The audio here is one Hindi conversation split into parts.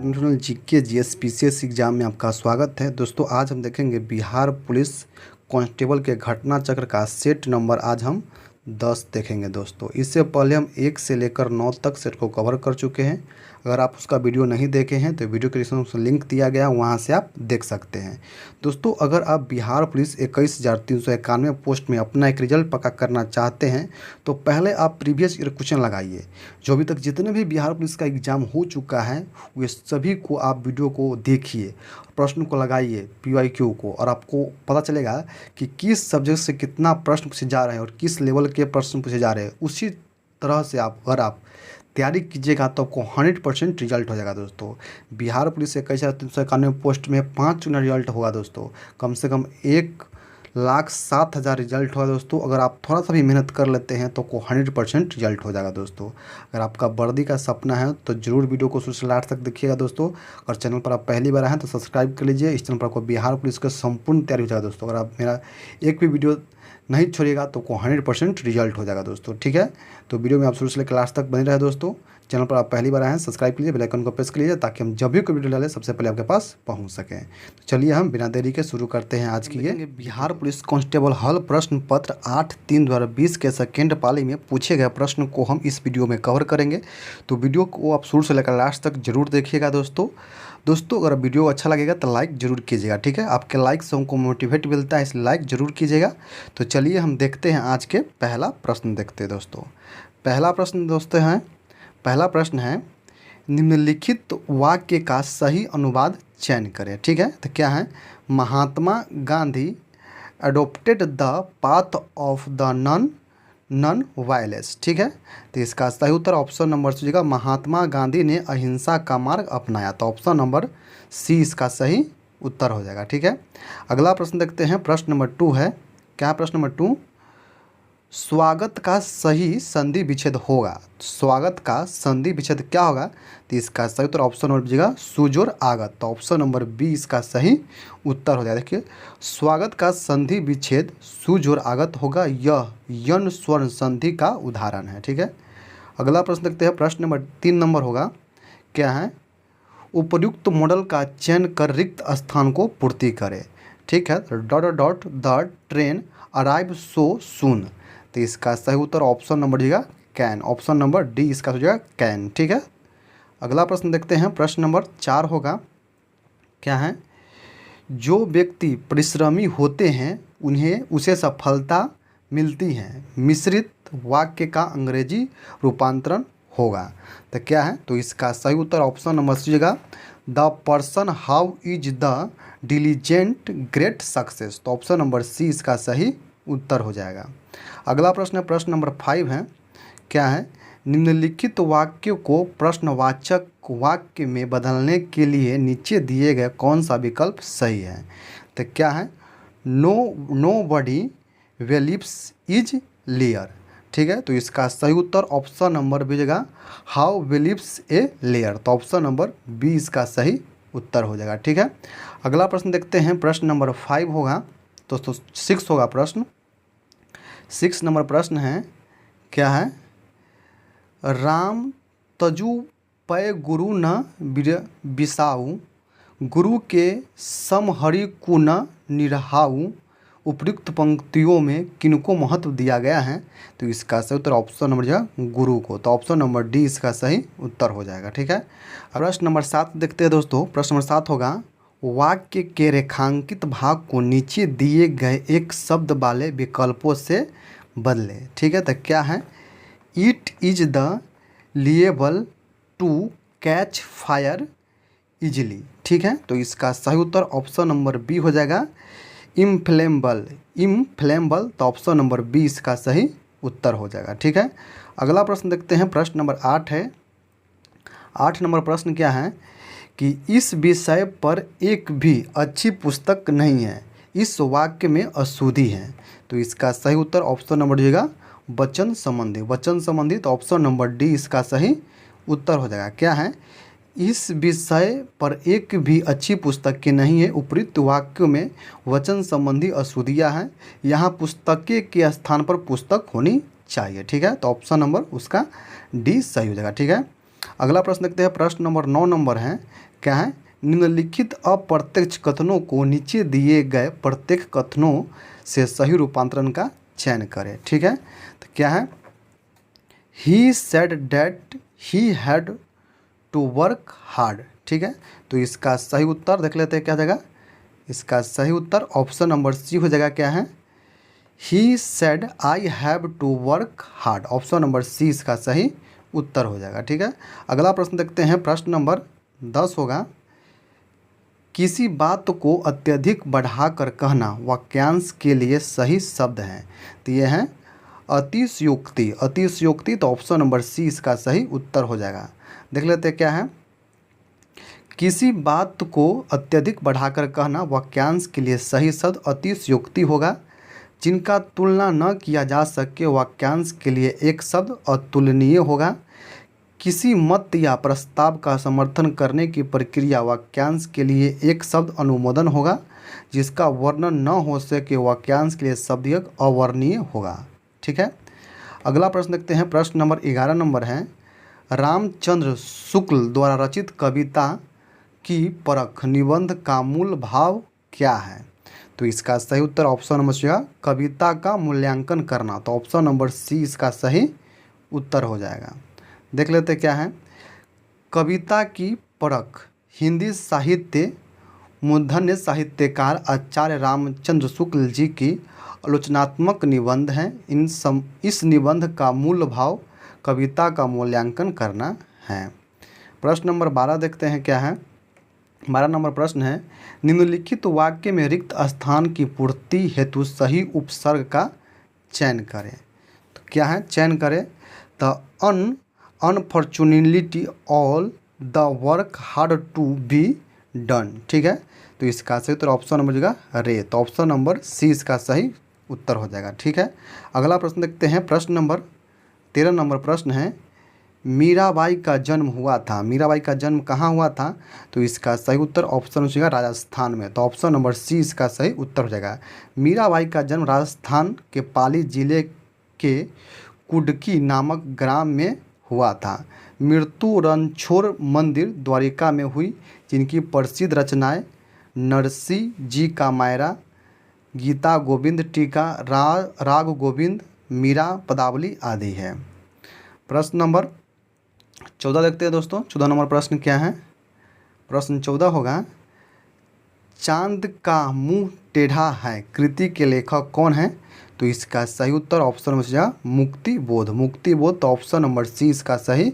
International GK GS PCS exam में आपका स्वागत है। दोस्तों आज हम देखेंगे बिहार पुलिस कांस्टेबल के घटना चक्र का सेट नंबर आज हम 10 देखेंगे। दोस्तों इससे पहले हम 1 से लेकर 9 तक सेट को कवर कर चुके हैं। अगर आप उसका वीडियो नहीं देखे हैं तो वीडियो के डिस्क्रिप्शन में लिंक दिया गया, वहां से आप देख सकते हैं। दोस्तों अगर आप बिहार पुलिस 21,391 पोस्ट में अपना एक रिजल्ट पक्का करना चाहते हैं तो पहले आप प्रीवियस ईयर क्वेश्चन लगाइए। जो अभी तक जितने भी बिहार पुलिस का एग्ज़ाम हो चुका है वे सभी को आप वीडियो को देखिए, प्रश्न को लगाइए PYQ को, और आपको पता चलेगा कि किस सब्जेक्ट से कितना प्रश्न पूछे जा रहे हैं और किस लेवल के प्रश्न पूछे जा रहे हैं। उसी तरह से अगर आप तैयारी कीजिएगा तो आपको 100% रिजल्ट हो जाएगा। दोस्तों बिहार पुलिस से 21,391 पोस्ट में 5 चुना रिजल्ट होगा। दोस्तों कम से कम 1,07,000 रिजल्ट होगा। दोस्तों अगर आप थोड़ा सा भी मेहनत कर लेते हैं तो आपको 100% रिजल्ट हो जाएगा। दोस्तों अगर आपका वर्दी का सपना है तो ज़रूर वीडियो को शुरू से लास्ट तक देखिएगा। दोस्तों अगर चैनल पर आप पहली बार आए हैं तो सब्सक्राइब कर लीजिए। इस चैनल पर आपको बिहार पुलिस का संपूर्ण तैयारी हो जाएगा। दोस्तों अगर आप मेरा एक भी वीडियो नहीं छोड़िएगा तो आपको 100% रिजल्ट हो जाएगा। दोस्तों ठीक है, तो वीडियो में आप शुरू से लेकर लास्ट तक बने रहे। दोस्तों चैनल पर आप पहली बार आए हैं सब्सक्राइब कीजिए, बेल आइकन को प्रेस कर लीजिए ताकि हम जब भी कोई वीडियो डालें सबसे पहले आपके पास पहुंच सकें। तो चलिए हम बिना देरी के शुरू करते हैं आज की ये बिहार पुलिस कांस्टेबल हल प्रश्न पत्र 8/3/2020 के सेकेंड पाली में पूछे गए प्रश्न को हम इस वीडियो में कवर करेंगे। तो वीडियो को आप शुरू से लेकर लास्ट तक जरूर देखिएगा। दोस्तों अगर वीडियो अच्छा लगेगा तो लाइक ज़रूर कीजिएगा। ठीक है, आपके लाइक से हमको मोटिवेट मिलता है, इसलिए लाइक ज़रूर कीजिएगा। तो चलिए हम देखते हैं आज के पहला प्रश्न देखते हैं। दोस्तों पहला प्रश्न है निम्नलिखित वाक्य का सही अनुवाद चयन करें। ठीक है, तो क्या है, Mahatma Gandhi adopted the path of the non violence. ठीक है, तो इसका सही उत्तर ऑप्शन नंबर सी होगा, महात्मा गांधी ने अहिंसा का मार्ग अपनाया। तो ऑप्शन नंबर सी इसका सही उत्तर हो जाएगा। ठीक है, अगला प्रश्न देखते हैं। प्रश्न नंबर 2 है, क्या प्रश्न नंबर 2, स्वागत का सही संधि विच्छेद होगा। स्वागत का संधि विच्छेद क्या होगा, तो इसका सही उत्तर ऑप्शन नंबर बी सुजोर आगत। तो ऑप्शन नंबर बी इसका सही उत्तर हो जाएगा। देखिए स्वागत का संधि विच्छेद सुजोर आगत होगा, यह यन स्वर्ण संधि का उदाहरण है। ठीक है, अगला प्रश्न देखते हैं। प्रश्न नंबर 3 नंबर होगा, क्या है, उपयुक्त मॉडल का चयन कर रिक्त स्थान को पूर्ति करें। ठीक है, dot the train arrive so soon. तो इसका सही उत्तर ऑप्शन नंबर देगा कैन। ऑप्शन नंबर डी इसका हो जाएगा कैन। ठीक है, अगला प्रश्न देखते हैं। प्रश्न नंबर 4 होगा, क्या है, जो व्यक्ति परिश्रमी होते हैं उसे सफलता मिलती है। मिश्रित वाक्य का अंग्रेजी रूपांतरण होगा। तो क्या है, तो इसका सही उत्तर ऑप्शन नंबर सी होगा, the person how is the diligent great success. तो ऑप्शन नंबर सी इसका सही उत्तर हो जाएगा। अगला प्रश्न है, प्रश्न नंबर 5 है, क्या है, निम्नलिखित वाक्य को प्रश्नवाचक वाक्य में बदलने के लिए नीचे दिए गए कौन सा विकल्प सही है। तो क्या है, नो बडी वेलिप्स इज लेयर। ठीक है, तो इसका सही उत्तर ऑप्शन नंबर बी होगा, हाउ वेलिप्स ए लेयर। तो ऑप्शन नंबर बी इसका सही उत्तर हो जाएगा। ठीक है, अगला प्रश्न देखते हैं। प्रश्न नंबर 5 होगा, तो 6 होगा प्रश्न। 6 नंबर प्रश्न है, क्या है, राम तजु पय गुरु न बिसाऊ, गुरु के समहरि कु न निरहाऊ। उपयुक्त पंक्तियों में किनको महत्व दिया गया है। तो इसका सही उत्तर ऑप्शन नंबर जो है गुरु को। तो ऑप्शन नंबर डी इसका सही उत्तर हो जाएगा। ठीक है, प्रश्न नंबर 7 देखते हैं। दोस्तों प्रश्न नंबर 7 होगा, वाक्य के रेखांकित भाग को नीचे दिए गए एक शब्द वाले विकल्पों से बदले। ठीक है, तो क्या है, it is the liable to catch fire easily. ठीक है, तो इसका सही उत्तर ऑप्शन नंबर बी हो जाएगा, इम्फ्लेमेबल। तो ऑप्शन नंबर बी इसका सही उत्तर हो जाएगा। ठीक है, अगला प्रश्न देखते हैं। प्रश्न नंबर 8 है। 8 नंबर प्रश्न क्या है, कि इस विषय पर एक भी अच्छी पुस्तक नहीं है, इस वाक्य में अशुद्धि है। तो इसका सही उत्तर ऑप्शन नंबर देगा वचन संबंधी। तो ऑप्शन नंबर डी इसका सही उत्तर हो जाएगा। क्या है, इस विषय पर एक भी अच्छी पुस्तक की नहीं है, उपयुक्त वाक्यों में वचन संबंधी अशुद्धियाँ हैं, यहाँ पुस्तकें के स्थान पर पुस्तक होनी चाहिए। ठीक है, तो ऑप्शन नंबर उसका डी सही हो जाएगा। ठीक है, अगला प्रश्न देखते हैं, प्रश्न नंबर 9 नंबर है, क्या है, निम्नलिखित अप्रत्यक्ष कथनों को नीचे दिए गए प्रत्येक कथनों से सही रूपांतरण का चयन करें। ठीक है, तो क्या है, he said that he had to work hard. ठीक है, तो इसका सही उत्तर देख लेते हैं क्या जाएगा। इसका सही उत्तर ऑप्शन नंबर सी हो जाएगा, क्या है, he said I have to work hard. Option number C इसका सही उत्तर हो जाएगा। ठीक है, अगला प्रश्न देखते हैं, प्रश्न नंबर 10 होगा, किसी बात को अत्यधिक बढ़ाकर कहना वाक्यांश के लिए सही शब्द है। तो ये है अतिशयोक्ति। अतिशयोक्ति, तो ऑप्शन नंबर सी इसका सही उत्तर हो जाएगा। देख लेते हैं क्या है, किसी बात को अत्यधिक बढ़ाकर कहना वाक्यांश के लिए सही शब्द अतिशयोक्ति होगा। जिनका तुलना न किया जा सके वाक्यांश के लिए एक शब्द अतुलनीय होगा। किसी मत या प्रस्ताव का समर्थन करने की प्रक्रिया वाक्यांश के लिए एक शब्द अनुमोदन होगा। जिसका वर्णन न हो सके वाक्यांश के लिए शब्द एक अवर्णनीय होगा। ठीक है, अगला प्रश्न देखते हैं, प्रश्न नंबर 11 नंबर है, रामचंद्र शुक्ल द्वारा रचित कविता की परख निबंध का मूल भाव क्या है। तो इसका सही उत्तर ऑप्शन नंबर सी, कविता का मूल्यांकन करना। तो ऑप्शन नंबर सी इसका सही उत्तर हो जाएगा। देख लेते क्या है, कविता की परख हिंदी साहित्य मूर्धन्य साहित्यकार आचार्य रामचंद्र शुक्ल जी की आलोचनात्मक निबंध है। इस निबंध का मूल भाव कविता का मूल्यांकन करना है। प्रश्न नंबर 12 देखते हैं क्या है, 12 नंबर प्रश्न है, निम्नलिखित वाक्य में रिक्त स्थान की पूर्ति हेतु सही उपसर्ग का चयन करें। तो क्या है, चयन करें, the unfortunately all the work hard to be done. ठीक है, तो इसका सही उत्तर ऑप्शन नंबर जगह रे, तो ऑप्शन नंबर सी इसका सही उत्तर हो जाएगा। ठीक है, अगला प्रश्न देखते हैं, प्रश्न नंबर 13 नंबर प्रश्न है, मीराबाई का जन्म हुआ था। मीराबाई का जन्म कहाँ हुआ था। तो इसका सही उत्तर ऑप्शन हो जाएगा राजस्थान में। तो ऑप्शन नंबर सी इसका सही उत्तर हो जाएगा। मीराबाई का जन्म राजस्थान के पाली जिले के कुडकी नामक ग्राम में हुआ था। मृत्यु रणछोड़ मंदिर द्वारिका में हुई, जिनकी प्रसिद्ध रचनाएं नरसी जी का मायरा, गीता गोविंद टीका, राग गोविंद, मीरा पदावली आदि है। प्रश्न नंबर 14 देखते हैं दोस्तों। 14 नंबर प्रश्न क्या है, प्रश्न 14 होगा, चांद का मुंह टेढ़ा है कृति के लेखक कौन है। तो इसका सही उत्तर ऑप्शन नंबर सी मुक्ति बोध। मुक्ति बोध, तो ऑप्शन नंबर सी इसका सही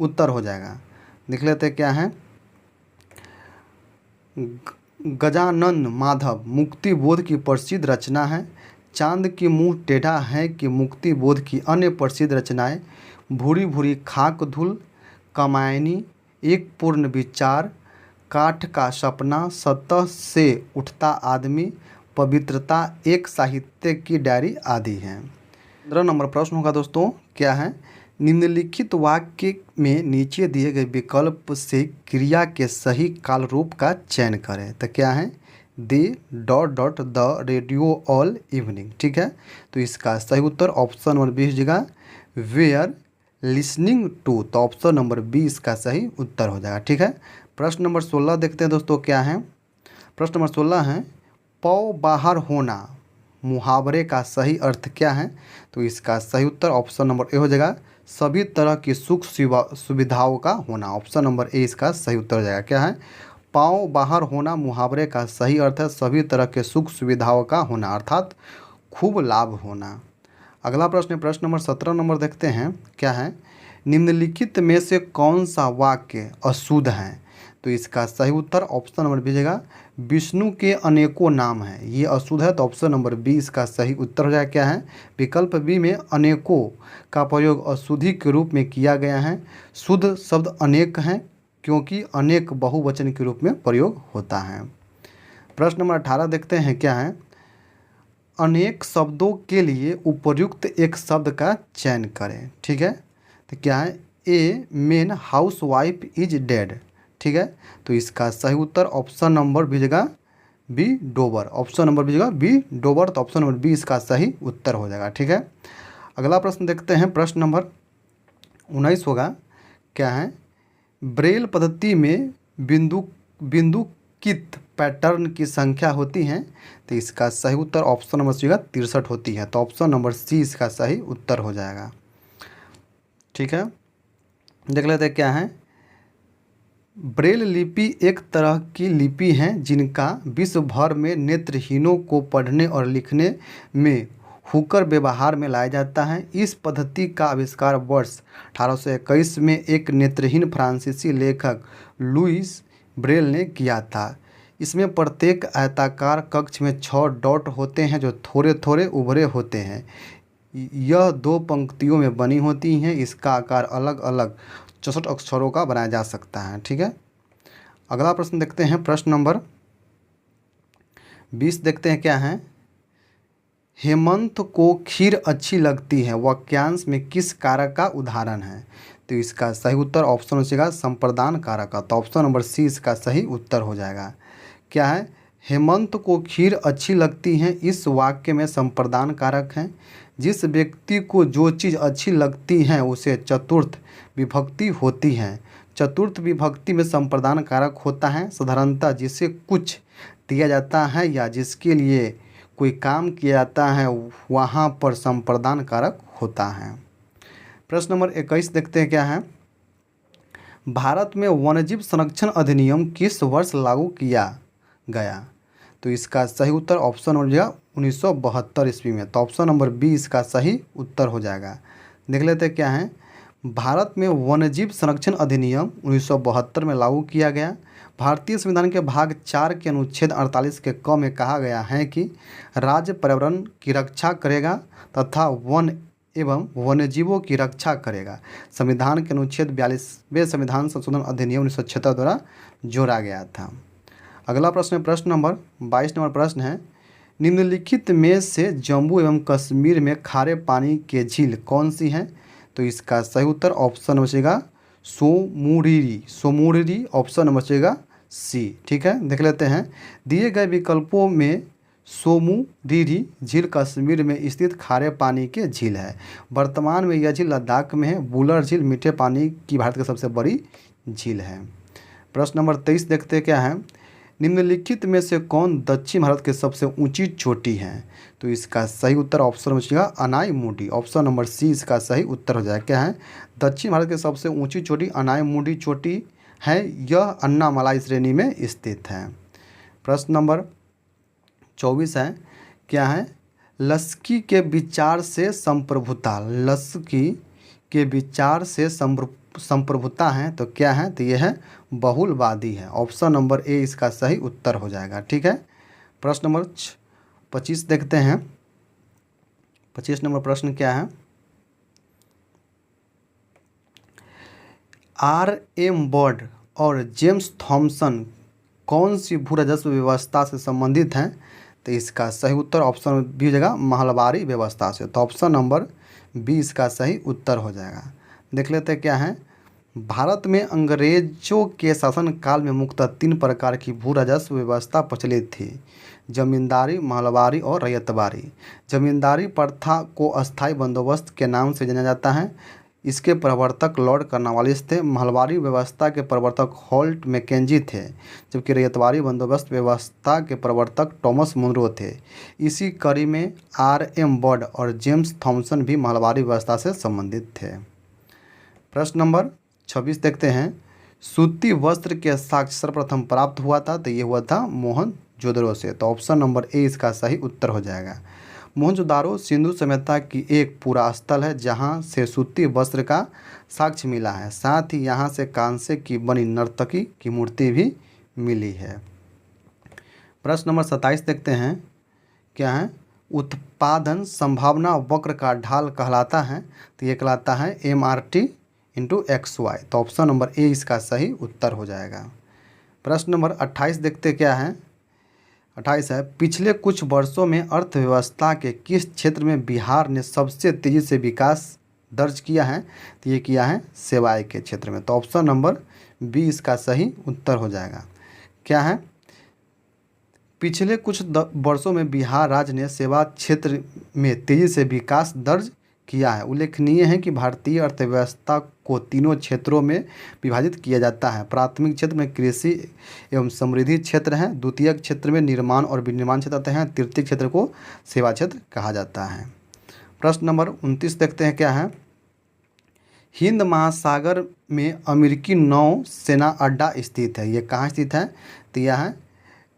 उत्तर हो जाएगा। देख लेते हैं क्या है, गजानन माधव मुक्ति बोध की प्रसिद्ध रचना है। चांद की मुंह टेढ़ा है कि मुक्ति बोध की अन्य प्रसिद्ध रचनाएं भूरी भूरी खाक धूल, कमायनी, एक पूर्ण विचार, काठ का सपना, सतह से उठता आदमी, पवित्रता, एक साहित्य की डायरी आदि हैं। 15 नंबर प्रश्न होगा दोस्तों, क्या है, निम्नलिखित वाक्य में नीचे दिए गए विकल्प से क्रिया के सही काल रूप का चयन करें। तो क्या है, they dot dot the radio all evening. ठीक है, तो इसका सही उत्तर ऑप्शन नंबर 20 जगह वेयर लिसनिंग टू। तो ऑप्शन नंबर 20 का सही उत्तर हो जाएगा। ठीक है, प्रश्न नंबर 16 देखते हैं दोस्तों, क्या है, प्रश्न नंबर 16 है, पौ बाहर होना मुहावरे का सही अर्थ क्या है। तो इसका सही उत्तर ऑप्शन नंबर ए हो जाएगा सभी तरह की सुख सुविधाओं का होना। ऑप्शन नंबर ए इसका सही उत्तर हो जाएगा। क्या है, पाँव बाहर होना मुहावरे का सही अर्थ है सभी तरह के सुख सुविधाओं का होना, अर्थात खूब लाभ होना। अगला प्रश्न है, प्रश्न नंबर 17 नंबर देखते हैं, क्या है, निम्नलिखित में से कौन सा वाक्य अशुद्ध है। तो इसका सही उत्तर ऑप्शन नंबर बी जाएगा विष्णु के अनेकों नाम हैं, ये अशुद्ध है। तो ऑप्शन नंबर 20 का सही उत्तर हो जाएगा। क्या है, विकल्प बी में अनेकों का प्रयोग अशुद्धि के रूप में किया गया है। शुद्ध शब्द अनेक हैं क्योंकि अनेक बहुवचन के रूप में प्रयोग होता है। प्रश्न नंबर 18 देखते हैं, क्या है, अनेक शब्दों के लिए उपयुक्त एक शब्द का चयन करें। ठीक है, तो क्या है, a man house wife is dead. ठीक है, तो इसका सही उत्तर ऑप्शन नंबर बी जगह बी डोबर। ऑप्शन नंबर बी जगह बी डोबर, तो ऑप्शन नंबर बी इसका सही उत्तर हो जाएगा। ठीक है, अगला प्रश्न देखते हैं, प्रश्न नंबर 19 होगा, क्या है, ब्रेल पद्धति में बिंदुकित पैटर्न की संख्या होती है, तो इसका सही उत्तर ऑप्शन नंबर सी होगा 63 होती है। तो ऑप्शन नंबर सी इसका सही उत्तर हो जाएगा। ठीक है, देख लेते हैं क्या है। ब्रेल लिपि एक तरह की लिपि है जिनका विश्व भर में नेत्रहीनों को पढ़ने और लिखने में होकर व्यवहार में लाया जाता है। इस पद्धति का आविष्कार वर्ष 1821 में एक नेत्रहीन फ्रांसीसी लेखक लुईस ब्रेल ने किया था। इसमें प्रत्येक आयताकार कक्ष में 6 डॉट होते हैं जो थोड़े थोड़े उभरे होते हैं। यह 2 पंक्तियों में बनी होती हैं। इसका आकार अलग अलग 64 अक्षरों का बनाया जा सकता है। ठीक है, अगला प्रश्न देखते हैं। प्रश्न नंबर 20 देखते हैं क्या है। हेमंत को खीर अच्छी लगती है वाक्यांश में किस कारक का उदाहरण है? तो इसका सही उत्तर ऑप्शन हो जाएगा संप्रदान कारक का। तो ऑप्शन नंबर सी इसका सही उत्तर हो जाएगा। क्या है, हेमंत को खीर अच्छी लगती है इस वाक्य में संप्रदान कारक है। जिस व्यक्ति को जो चीज़ अच्छी लगती है उसे चतुर्थ विभक्ति होती है। चतुर्थ विभक्ति में संप्रदान कारक होता है साधारणतः जिसे कुछ दिया जाता है या जिसके लिए कोई काम किया जाता है वहाँ पर संप्रदान कारक होता है। प्रश्न नंबर 21 देखते हैं क्या है। भारत में वन्यजीव संरक्षण अधिनियम किस वर्ष लागू किया गया? तो इसका सही उत्तर ऑप्शन हो जाएगा 1972 ईस्वी में। तो ऑप्शन नंबर बी इसका सही उत्तर हो जाएगा। देख लेते हैं क्या है। भारत में वन्यजीव संरक्षण अधिनियम 1972 में लागू किया गया। भारतीय संविधान के भाग 4 के अनुच्छेद 48 के क में कहा गया है कि राज्य पर्यावरण की रक्षा करेगा तथा वन एवं वन्यजीवों की रक्षा करेगा। संविधान के अनुच्छेद 42वें संविधान संशोधन अधिनियम 1976 द्वारा जोड़ा गया था। अगला प्रश्न है प्रश्न नंबर 22 नंबर प्रश्न है। निम्नलिखित में से जम्मू एवं कश्मीर में खारे पानी के झील कौन सी है? तो इसका सही उत्तर ऑप्शन नंबर बचेगा सोमुरिरी ऑप्शन नंबर बचेगा सी। ठीक है, देख लेते हैं। दिए गए विकल्पों में सोमुरिरी झील कश्मीर में स्थित खारे पानी के झील है। वर्तमान में यह झील लद्दाख में है। बुलर झील मीठे पानी की भारत की सबसे बड़ी झील है। प्रश्न नंबर 23 देखते हैं क्या है। निम्नलिखित में से कौन दक्षिण भारत की सबसे ऊंची चोटी है? तो इसका सही उत्तर ऑप्शन में बचेगा अनाईमुडी ऑप्शन नंबर सी इसका सही उत्तर हो जाएगा। क्या है, दक्षिण भारत की सबसे ऊंची चोटी अनाईमुडी चोटी है। यह अन्नामलाई श्रेणी में स्थित है। प्रश्न नंबर 24 है क्या है। लस्की के विचार से संप्रभुता लस्की के विचार से संप्रभुता है तो क्या है? तो यह है बहुलवादी है। ऑप्शन नंबर ए इसका सही उत्तर हो जाएगा। ठीक है, प्रश्न नंबर 25 देखते हैं। 25 नंबर प्रश्न क्या है। R.M. बर्ड और जेम्स थॉमसन कौन सी भू राजस्व व्यवस्था से संबंधित हैं? तो इसका सही उत्तर ऑप्शन बी हो जाएगा महलबारी व्यवस्था से। तो ऑप्शन नंबर बी इसका सही उत्तर हो जाएगा। देख लेते हैं क्या है। भारत में अंग्रेजों के शासनकाल में मुख्यतः 3 प्रकार की भू राजस्व व्यवस्था प्रचलित थी। जमींदारी, महलबारी और रैयतबारी। जमींदारी प्रथा को अस्थायी बंदोबस्त के नाम से जाना जाता है। इसके प्रवर्तक लॉर्ड कर्नवालिस थे। महलबारी व्यवस्था के प्रवर्तक हॉल्ट मैकेंजी थे, जबकि रैयतबारी बंदोबस्त व्यवस्था के प्रवर्तक टॉमस मुनरो थे। इसी कड़ी में R.M. बर्ड और जेम्स थॉमसन भी महलबारी व्यवस्था से संबंधित थे। प्रश्न नंबर 26 देखते हैं। सूती वस्त्र के साक्ष्य सर्वप्रथम प्राप्त हुआ था तो ये हुआ था मोहनजोदड़ो से। तो ऑप्शन नंबर ए इसका सही उत्तर हो जाएगा। मोहनजोदारो सिंधु सभ्यता की एक पूरा स्थल है जहाँ से सूती वस्त्र का साक्ष्य मिला है। साथ ही यहाँ से कांसे की बनी नर्तकी की मूर्ति भी मिली है। प्रश्न नंबर 27 देखते हैं क्या है। उत्पादन संभावना वक्र का ढाल कहलाता है तो ये कहलाता है MRT/XY। तो ऑप्शन नंबर ए इसका सही उत्तर हो जाएगा। प्रश्न नंबर 28 देखते क्या है। 28 है। पिछले कुछ वर्षों में अर्थव्यवस्था के किस क्षेत्र में बिहार ने सबसे तेज़ी से विकास दर्ज किया है? तो ये किया है सेवाएं के क्षेत्र में। तो ऑप्शन नंबर बी इसका सही उत्तर हो जाएगा। क्या है, पिछले कुछ वर्षों में बिहार राज्य ने सेवा क्षेत्र में तेज़ी से विकास दर्ज किया है। उल्लेखनीय है कि भारतीय अर्थव्यवस्था को तीनों क्षेत्रों में विभाजित किया जाता है। प्राथमिक क्षेत्र में कृषि एवं समृद्धि क्षेत्र है, द्वितीयक क्षेत्र में निर्माण और विनिर्माण क्षेत्र आते हैं, तृतीय क्षेत्र को सेवा क्षेत्र कहा जाता है। प्रश्न नंबर 29 देखते हैं क्या है। हिंद महासागर में अमेरिकी नौ सेना अड्डा स्थित है। ये कहाँ स्थित है? तो यह है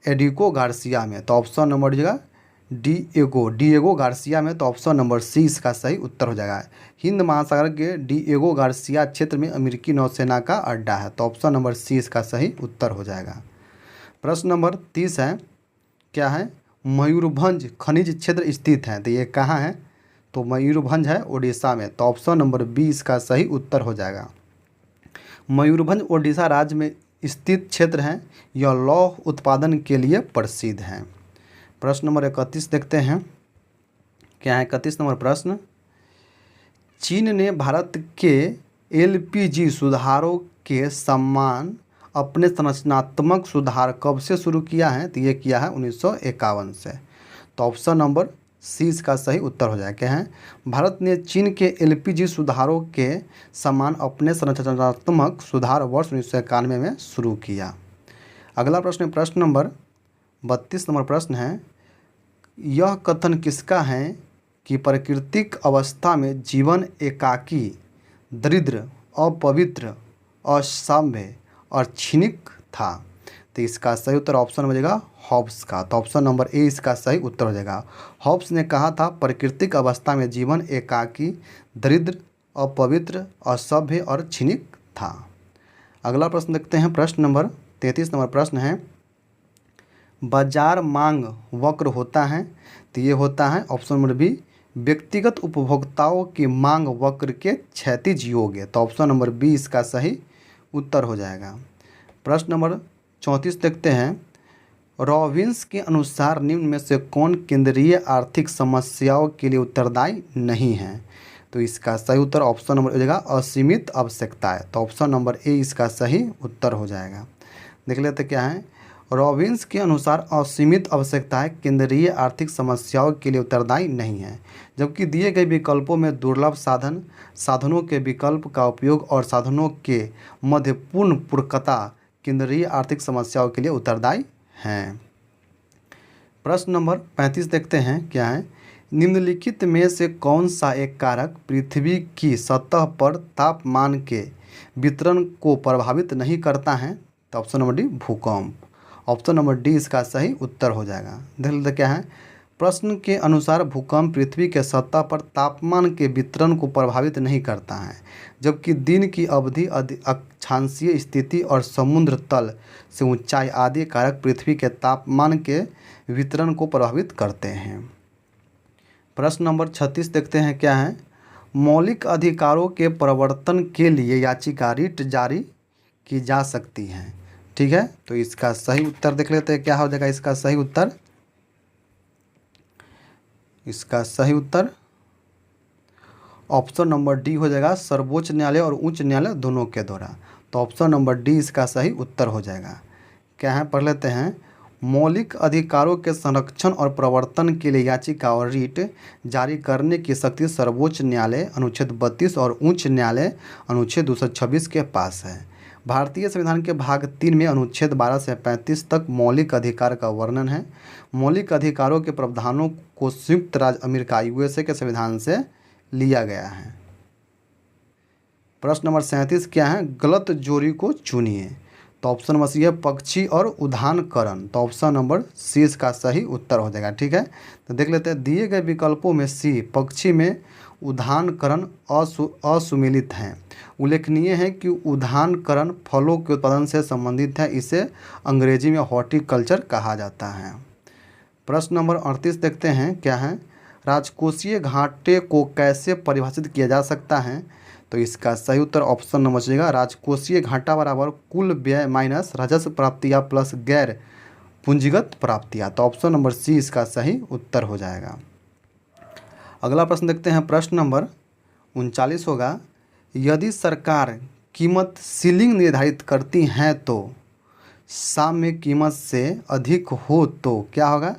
एडिको गार्सिया में। तो ऑप्शन नंबर हो डिएगो गार्सिया में। तो ऑप्शन नंबर सी इसका सही उत्तर हो जाएगा। हिंद महासागर के डिएगो गार्सिया क्षेत्र में अमेरिकी नौसेना का अड्डा है। तो ऑप्शन नंबर सी इसका सही उत्तर हो जाएगा। प्रश्न नंबर 30 है क्या है। मयूरभंज खनिज क्षेत्र स्थित है। तो ये कहाँ है? तो मयूरभंज है ओडिशा में। तो ऑप्शन नंबर बी इसका सही उत्तर हो जाएगा। मयूरभंज ओडिशा राज्य में स्थित क्षेत्र है। यह लौह उत्पादन के लिए प्रसिद्ध है। प्रश्न नंबर 31 देखते हैं क्या है। 31 नंबर प्रश्न। चीन ने भारत के एलपीजी सुधारों के समान अपने संरचनात्मक सुधार कब से शुरू किया है? तो ये किया है 1951 से। तो ऑप्शन नंबर सी इसका सही उत्तर हो जाएगा। क्या है? भारत ने चीन के एलपीजी सुधारों के समान अपने संरचनात्मक सुधार वर्ष 1991 में शुरू किया। अगला प्रश्न प्रश्न नंबर 32 नंबर प्रश्न है। यह कथन किसका है कि प्राकृतिक अवस्था में जीवन एकाकी, दरिद्र, अपवित्र, असभ्य और क्षणिक था? तो इसका सही उत्तर ऑप्शन हो जाएगा हॉब्स का। तो ऑप्शन नंबर ए इसका सही उत्तर हो जाएगा। हॉब्स ने कहा था प्राकृतिक अवस्था में जीवन एकाकी, दरिद्र, अपवित्र, असभ्य और क्षणिक था। अगला प्रश्न देखते हैं। प्रश्न नंबर 33 नंबर प्रश्न है। बाजार मांग वक्र होता है। तो ये होता है ऑप्शन नंबर बी व्यक्तिगत उपभोक्ताओं की मांग वक्र के क्षैतिज योग है। तो ऑप्शन नंबर बी इसका सही उत्तर हो जाएगा। प्रश्न नंबर 34 देखते हैं। रॉबिन्स के अनुसार निम्न में से कौन केंद्रीय आर्थिक समस्याओं के लिए उत्तरदायी नहीं है? तो इसका सही उत्तर ऑप्शन नंबर हो जाएगा असीमित आवश्यकता है। तो ऑप्शन नंबर ए इसका सही उत्तर हो जाएगा। देख लेते क्या है। रॉबिन्स के अनुसार असीमित आवश्यकताएं केंद्रीय आर्थिक समस्याओं के लिए उत्तरदायी नहीं है, जबकि दिए गए विकल्पों में दुर्लभ साधनों के विकल्प का उपयोग और साधनों के मध्य पूर्ण पूरकता केंद्रीय आर्थिक समस्याओं के लिए उत्तरदायी हैं। प्रश्न नंबर 35 देखते हैं क्या है। निम्नलिखित में से कौन सा एक कारक पृथ्वी की सतह पर तापमान के वितरण को प्रभावित नहीं करता है? तो ऑप्शन नंबर डी भूकंप। ऑप्शन नंबर डी इसका सही उत्तर हो जाएगा। देख लेते क्या है। प्रश्न के अनुसार भूकंप पृथ्वी के सतह पर तापमान के वितरण को प्रभावित नहीं करता है, जबकि दिन की अवधि, अक्षांशीय स्थिति और समुद्र तल से ऊंचाई आदि कारक पृथ्वी के तापमान के वितरण को प्रभावित करते हैं। प्रश्न नंबर 36 देखते हैं क्या है। मौलिक अधिकारों के प्रवर्तन के लिए याचिका रिट जारी की जा सकती है। ठीक है, तो इसका सही उत्तर देख लेते हैं क्या हो जाएगा। इसका सही उत्तर ऑप्शन नंबर डी हो जाएगा, सर्वोच्च न्यायालय और उच्च न्यायालय दोनों के द्वारा। तो ऑप्शन नंबर डी इसका सही उत्तर हो जाएगा। क्या है पढ़ लेते हैं। मौलिक अधिकारों के संरक्षण और प्रवर्तन के लिए याचिका और रिट जारी करने की शक्ति सर्वोच्च न्यायालय अनुच्छेद 32 और उच्च न्यायालय अनुच्छेद 226 के पास है। भारतीय संविधान के भाग 3 में अनुच्छेद 12 से 35 तक मौलिक अधिकार का वर्णन है। मौलिक अधिकारों के प्रावधानों को संयुक्त राज्य अमेरिका यूएसए के संविधान से लिया गया है। प्रश्न नंबर 37 क्या है। गलत जोड़ी को चुनिए। तो ऑप्शन नंबर सी है पक्षी और उद्यानकरण। तो ऑप्शन नंबर सी इसका सही उत्तर हो जाएगा। ठीक है, तो देख लेते हैं। दिए गए विकल्पों में सी पक्षी में उद्यानकरण असुमेलित हैं। उल्लेखनीय है कि उद्यानकरण फलों के उत्पादन से संबंधित है। इसे अंग्रेजी में हॉर्टिकल्चर कहा जाता है। प्रश्न नंबर 38 देखते हैं क्या है। राजकोषीय घाटे को कैसे परिभाषित किया जा सकता है? तो इसका सही उत्तर ऑप्शन नंबर जाएगा राजकोषीय घाटा बराबर कुल व्यय माइनस राजस्व प्राप्तियाँ प्लस गैर पूंजीगत प्राप्तियाँ। तो ऑप्शन नंबर सी इसका सही उत्तर हो जाएगा। अगला प्रश्न देखते हैं। प्रश्न नंबर 39 होगा। यदि सरकार कीमत सीलिंग निर्धारित करती हैं तो साम्य कीमत से अधिक हो तो क्या होगा?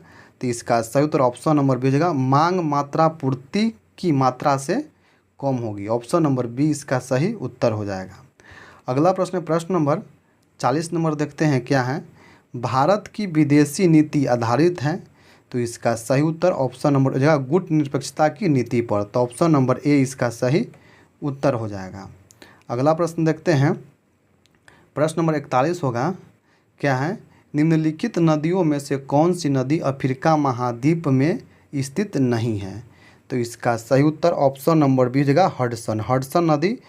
तो इसका सही उत्तर ऑप्शन नंबर बी हो जाएगा मांग मात्रा पूर्ति की मात्रा से कम होगी। ऑप्शन नंबर बी इसका सही उत्तर हो जाएगा। अगला प्रश्न है प्रश्न नंबर 40 नंबर देखते हैं क्या है। भारत की विदेशी नीति आधारित है, तो इसका सही उत्तर ऑप्शन नंबर हो जाएगा गुट निरपेक्षता की नीति पर। तो ऑप्शन नंबर ए इसका सही उत्तर हो जाएगा। अगला प्रश्न देखते हैं प्रश्न नंबर 41 होगा क्या है। निम्नलिखित नदियों में से कौन सी नदी अफ्रीका महाद्वीप में स्थित नहीं है, तो इसका सही उत्तर ऑप्शन नंबर बी हो जाएगा हडसन। हडसन नदी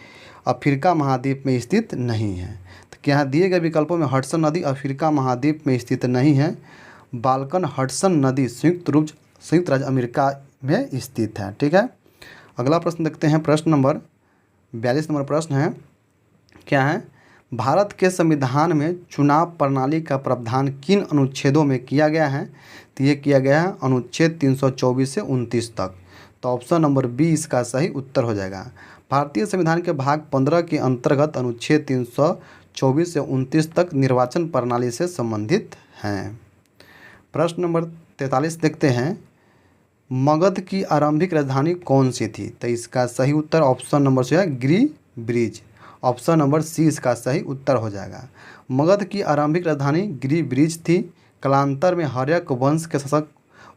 अफ्रीका महाद्वीप में स्थित नहीं है। तो क्या दिए गए विकल्पों में हडसन नदी अफ्रीका महाद्वीप में स्थित नहीं है। बाल्कन हडसन नदी संयुक्त राज्य अमेरिका में स्थित है। ठीक है। अगला प्रश्न देखते हैं प्रश्न नंबर 42 नंबर प्रश्न है क्या है। भारत के संविधान में चुनाव प्रणाली का प्रावधान किन अनुच्छेदों में किया गया है, तो ये किया गया है अनुच्छेद 324 से 29 तक। तो ऑप्शन नंबर बी इसका सही उत्तर हो जाएगा। भारतीय संविधान के भाग 15 के अंतर्गत अनुच्छेद 324 से 29 तक निर्वाचन प्रणाली से संबंधित हैं। प्रश्न नंबर 43 देखते हैं। मगध की आरंभिक राजधानी कौन सी थी, तो इसका सही उत्तर ऑप्शन नंबर से है Giri bridge. Option number C इसका सही उत्तर हो जाएगा। मगध की आरंभिक राजधानी गिरि ब्रिज थी। कालांतर में हर्यक वंश के शासक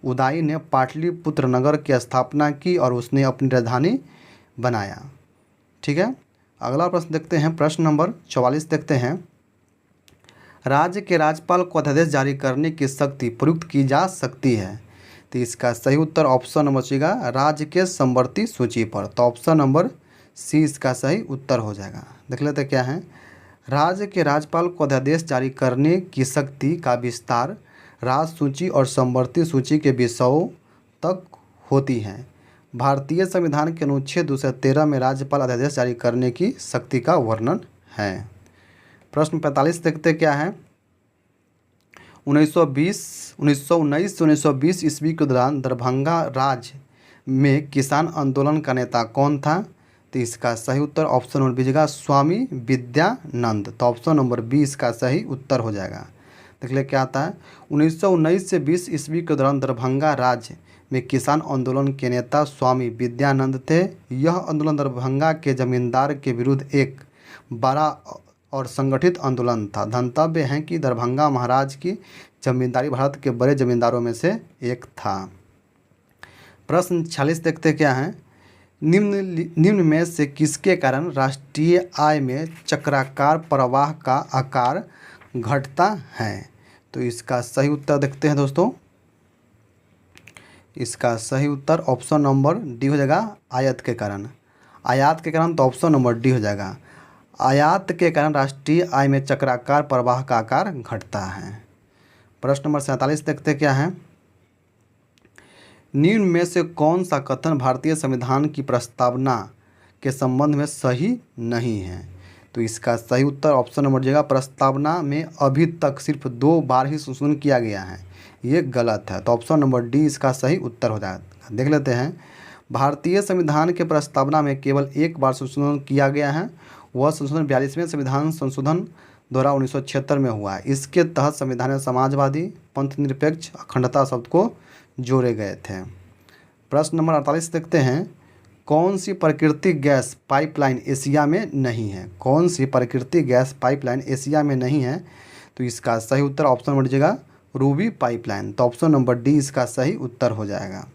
उदयी ने पाटलिपुत्र नगर की स्थापना की और उसने अपनी राजधानी बनाया। ठीक है। अगला प्रश्न देखते हैं प्रश्न नंबर 44 देखते हैं। राज्य के राज्यपाल को अध्यादेश जारी करने की शक्ति प्रयुक्त की जा सकती है, तो इसका सही उत्तर ऑप्शन नंबर सीगा राज्य के समवर्ती सूची पर। तो ऑप्शन नंबर सी इसका सही उत्तर हो जाएगा। देख लेते क्या है। राज्य के राज्यपाल को अध्यादेश जारी करने की शक्ति का विस्तार राज्य सूची और समवर्ती सूची के विषयों तक होती है। भारतीय संविधान के अनुच्छेद 213 में राज्यपाल अध्यादेश जारी करने की शक्ति का वर्णन है। प्रश्न 45 देखते क्या है। 1919 ईस्वी के दौरान दरभंगा राज्य में किसान आंदोलन का नेता कौन था, तो इसका सही उत्तर ऑप्शन नंबर बी जाएगा स्वामी विद्यानंद। तो ऑप्शन नंबर बी इसका सही उत्तर हो जाएगा। देख ले क्या आता है। 1919 से 20 ईस्वी के दौरान दरभंगा राज्य में किसान आंदोलन के नेता स्वामी विद्यानंद थे। यह आंदोलन दरभंगा के जमींदार के विरुद्ध एक बड़ा और संगठित आंदोलन था। धन्यवाद है कि दरभंगा महाराज की जमींदारी भारत के बड़े जमींदारों में से एक था। प्रश्न 46 देखते क्या है। निम्न में से किसके कारण राष्ट्रीय आय में चक्राकार प्रवाह का आकार घटता है, तो इसका सही उत्तर देखते हैं दोस्तों। इसका सही उत्तर ऑप्शन नंबर डी हो जाएगा आयात के कारण। आयात के कारण तो ऑप्शन नंबर डी हो जाएगा। आयात के कारण राष्ट्रीय आय में चक्राकार प्रवाह का आकार घटता है। प्रश्न नंबर 47 देखते क्या है। निम्न में से कौन सा कथन भारतीय संविधान की प्रस्तावना के संबंध में सही नहीं है, तो इसका सही उत्तर ऑप्शन नंबर जाएगा प्रस्तावना में अभी तक सिर्फ 2 बार ही संशोधन किया गया है, ये गलत है। तो ऑप्शन नंबर डी इसका सही उत्तर हो जाएगा। देख लेते हैं। भारतीय संविधान के प्रस्तावना में केवल 1 बार संशोधन किया गया है। वह संशोधन 42वें संविधान संशोधन द्वारा 1976 में हुआ। इसके तहत संविधान में समाजवादी पंथ निरपेक्ष अखंडता शब्द को जोड़े गए थे। प्रश्न नंबर 48 देखते हैं। कौन सी प्राकृतिक गैस पाइपलाइन एशिया में नहीं है, कौन सी प्राकृतिक गैस पाइपलाइन एशिया में नहीं है, तो इसका सही उत्तर ऑप्शन नंबर दीजिएगा रूबी पाइपलाइन। तो ऑप्शन नंबर डी इसका सही उत्तर हो जाएगा।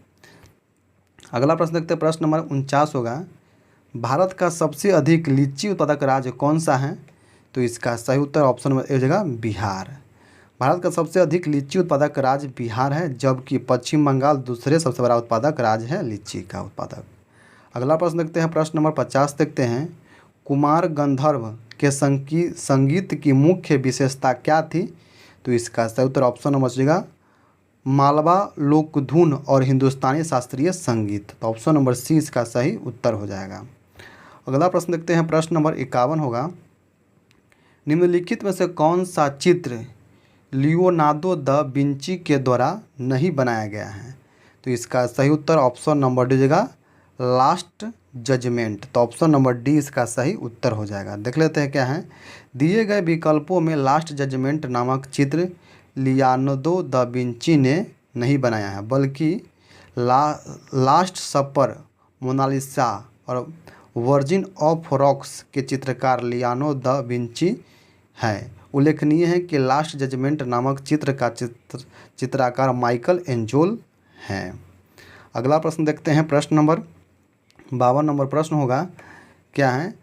अगला प्रश्न देखते हैं। प्रश्न नंबर 49 होगा। भारत का सबसे अधिक लीची उत्पादक राज्य कौन सा है, तो इसका सही उत्तर ऑप्शन नंबर ए हो जाएगा बिहार। भारत का सबसे अधिक लीची उत्पादक राज्य बिहार है, जबकि पश्चिम बंगाल दूसरे सबसे बड़ा उत्पादक राज्य है लीची का उत्पादक। अगला प्रश्न देखते हैं। प्रश्न नंबर 50 देखते हैं। कुमार गंधर्व के संगीत की मुख्य विशेषता क्या थी, तो इसका सही उत्तर ऑप्शन नंबर सीगा मालवा लोकधुन और हिंदुस्तानी शास्त्रीय संगीत। तो ऑप्शन नंबर सी इसका सही उत्तर हो जाएगा। अगला प्रश्न देखते हैं। प्रश्न नंबर 51 होगा। निम्नलिखित में से कौन सा चित्र लियोनार्डो दा विंची के द्वारा नहीं बनाया गया है, तो इसका सही उत्तर ऑप्शन नंबर डी होगा लास्ट जजमेंट। तो ऑप्शन नंबर डी इसका सही उत्तर हो जाएगा। देख लेते हैं क्या है। दिए गए विकल्पों में लास्ट जजमेंट नामक चित्र लियोनार्डो दा विंची ने नहीं बनाया है, बल्कि लास्ट सपर, मोनालिसा और वर्जिन ऑफ रॉक्स के चित्रकार लियानो दा विंची हैं। उल्लेखनीय है कि लास्ट जजमेंट नामक चित्र का चित्रकार माइकल एंजोल हैं। अगला प्रश्न देखते हैं। प्रश्न नंबर 52 नंबर प्रश्न होगा, क्या है?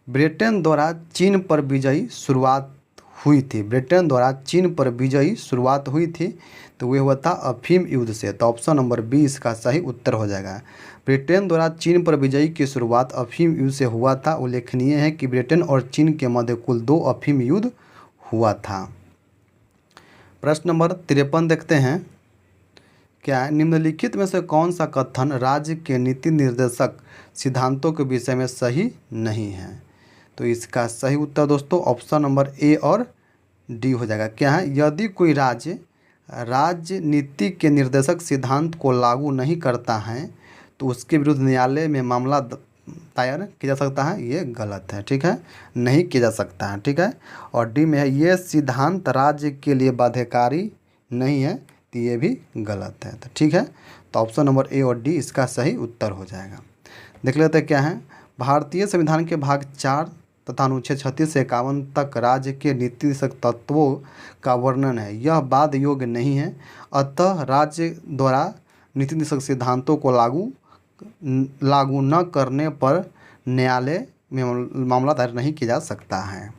ब्रिटेन द्वारा चीन पर विजयी शुरुआत हुई थी। ब्रिटेन द्वारा चीन पर विजयी शुरुआत हुई थी, तो वह हुआ था अफीम युद्ध से। तो ऑप्शन नंबर बी इसका सही उत्तर हो जाएगा। ब्रिटेन द्वारा चीन पर विजयी की शुरुआत अफीम युद्ध से हुआ था। उल्लेखनीय है कि ब्रिटेन और चीन के मध्य कुल 2 अफीम युद्ध हुआ था। प्रश्न नंबर 53 देखते हैं, क्या है? निम्नलिखित में से कौन सा कथन राज्य के नीति निर्देशक सिद्धांतों के विषय में सही नहीं है? तो इसका सही उत्तर दोस्तों ऑप्शन नंबर ए और डी हो जाएगा। क्या है? यदि कोई राज्य राजनीति के निर्देशक सिद्धांत को लागू नहीं करता है तो उसके विरुद्ध न्यायालय में मामला दायर किया जा सकता है। ये गलत है, ठीक है, नहीं किया जा सकता है, ठीक है। और डी में है ये सिद्धांत राज्य के लिए बाध्यकारी नहीं है, तो ये भी गलत है। तो ठीक है, तो ऑप्शन नंबर ए और डी इसका सही उत्तर हो जाएगा। देख लेते हैं क्या है। भारतीय संविधान के भाग 4 तथा अनुच्छेद 36 से 51 तक राज्य के नीतिनिर्देशक तत्वों का वर्णन है। यह वाद योग्य नहीं है, अतः राज्य द्वारा नीति निर्देशक सिद्धांतों को लागू न करने पर न्यायालय में मामला दायर नहीं किया जा सकता है।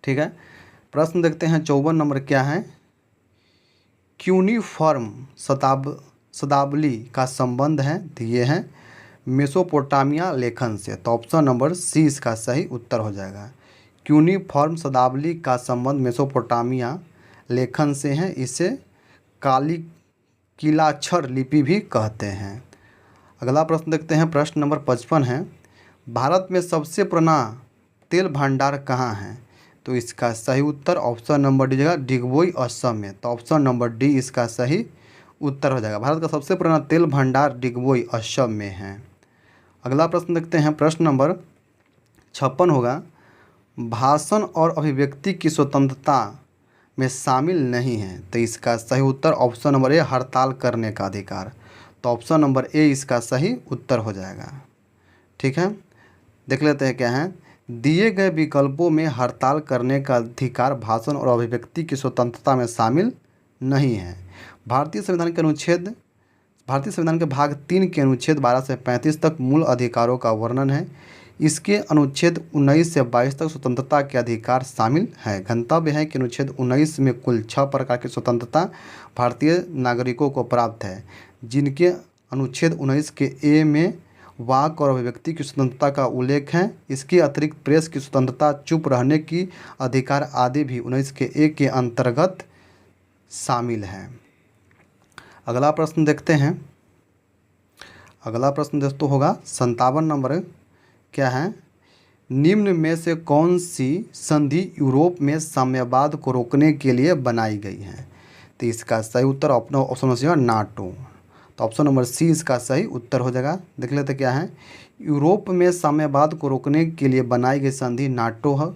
ठीक है, प्रश्न देखते हैं 54 नंबर क्या है। क्यूनिफॉर्म शब्दावली का संबंध है, तो ये है मेसोपोटामिया लेखन से। तो ऑप्शन नंबर सी इसका सही उत्तर हो जाएगा। क्यूनिफॉर्म शब्दावली का संबंध मेसोपोटामिया लेखन से है। इसे कीलाक्षर लिपि भी कहते हैं। अगला प्रश्न देखते हैं। प्रश्न नंबर 55 है, भारत में सबसे पुराना तेल भंडार कहाँ है? तो इसका सही उत्तर ऑप्शन नंबर डी जाएगा, डिगबोई असम में। तो ऑप्शन नंबर डी इसका सही उत्तर हो जाएगा। भारत का सबसे पुराना तेल भंडार डिगबोई असम में है। अगला प्रश्न देखते हैं। प्रश्न नंबर 56 होगा, भाषण और अभिव्यक्ति की स्वतंत्रता में शामिल नहीं है। तो इसका सही उत्तर ऑप्शन नंबर ए, हड़ताल करने का अधिकार। तो ऑप्शन नंबर ए इसका सही उत्तर हो जाएगा। ठीक है, देख लेते हैं क्या है। दिए गए विकल्पों में हड़ताल करने का अधिकार भाषण और अभिव्यक्ति की स्वतंत्रता में शामिल नहीं है। भारतीय संविधान के भाग 3 के अनुच्छेद 12 से 35 तक मूल अधिकारों का वर्णन है। इसके अनुच्छेद 19 से 22 तक स्वतंत्रता के अधिकार शामिल है। गंतव्य है कि अनुच्छेद 19 में कुल 6 प्रकार की स्वतंत्रता भारतीय नागरिकों को प्राप्त है, जिनके अनुच्छेद 19 के ए में वाक और अभिव्यक्ति की स्वतंत्रता का उल्लेख है। इसके अतिरिक्त प्रेस की स्वतंत्रता, चुप रहने की अधिकार आदि भी 19 के ए के अंतर्गत शामिल है। अगला प्रश्न देखते हैं। अगला प्रश्न दोस्तों होगा 57 नंबर क्या है। निम्न में से कौन सी संधि यूरोप में साम्यवाद को रोकने के लिए बनाई गई है? तो इसका सही उत्तर ऑप्शन नंबर नाटो। तो ऑप्शन नंबर सी इसका सही उत्तर हो जाएगा। देख लेते क्या है। यूरोप में साम्यवाद को रोकने के लिए बनाई गई संधि नाटो है।